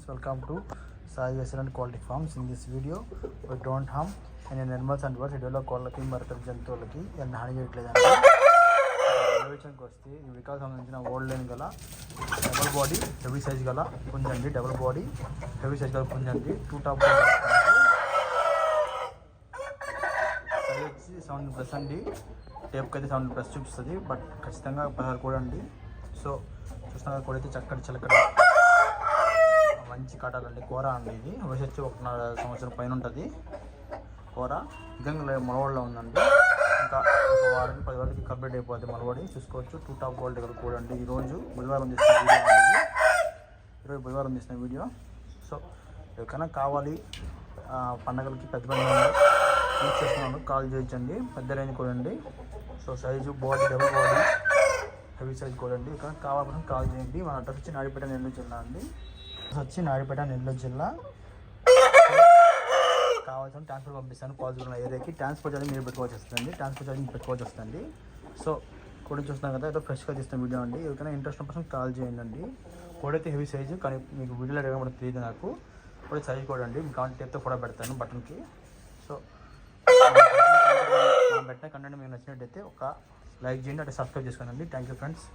Welcome to Sai Excellent Quality Farms. In this video, we don't harm any animals and birds. Video కోళ్ళకి మరొక జంతువులకి ఎన్ని హాని చేయట్లేదండి. విషయానికి వస్తే ఈ వికాస్ సంబంధించిన ఓల్డ్ లైన్ గల డబుల్ బాడీ హెవీ సైజ్ గల పుంజండి. డబుల్ బాడీ హెవీ సైజ్ గల పుంజండి. 2 టాప్ సైజ్ వచ్చి 7+ అండి. టేప్కి అయితే 7+ చూపిస్తుంది, బట్ ఖచ్చితంగా 16 కూడా అండి. సో చూస్తున్నా కూడా అయితే చక్కటి చిలకడ మంచి కాటాలండి. కూర అండి. ఇది వయసు వచ్చి 1.5 సంవత్సరం పైన ఉంటుంది. కూర నిజంగా మనవాడిలో ఉందండి. ఇంకా ఒక వారానికి 10 రోజులకి కంప్లీట్ అయిపోద్ది మనవాడి. చూసుకోవచ్చు. 2 టాప్ గోల్డ్ దగ్గర కూడా అండి. ఈరోజు బుధవారం తీసిన వీడియో అండి. ఈరోజు బుధవారం తీసిన వీడియో. సో ఎవరికైనా కావాలి పండగలకి పెద్ద యూజ్ చేస్తున్నాను, కాల్ చేయొచ్చండి. పెద్ద రేంజ్ కూడా అండి. So size body double body heavy size కూడా అండి. ఇక్కడ కావాలని కాల్ చేయండి. మన అడ్రస్ వచ్చి నాయుడుపేట నెల్లూరు జిల్లా అండి. నెల్లూరు జిల్లా. కావాల్సిన ట్రాన్స్పోర్ట్ పంపిస్తాను. పాజిబుల్ ఉన్న ఏరియాకి ట్రాన్స్పోర్ట్ అనేది మీరు పెట్టుకోవాల్సి వస్తుంది. ట్రాన్స్పోర్ట్ అనేది పెట్టుకోవాల్సి వస్తుంది. సో కోడి చూస్తున్నాం కదా, ఏదో ఫ్రెష్గా తీస్తున్న వీడియో అండి. ఎవరికైనా ఇంట్రెస్ట్ ఉన్న పర్సన్ కాల్ చేయండి. కోడి అయితే హెవీ సైజు, కానీ మీకు వీడియోలో అడగడం తెలియదు నాకు. కోడి సైజు కూడా అండి. మీకు కావాలంటే టేప్తో కూడా పెడతాను బటన్కి. సో మనం పెట్టిన కంటెంట్ మీకు నచ్చినట్టయితే ఒక లైక్ చేయండి, అంటే సబ్స్క్రైబ్ చేసుకోండి. Thank you friends.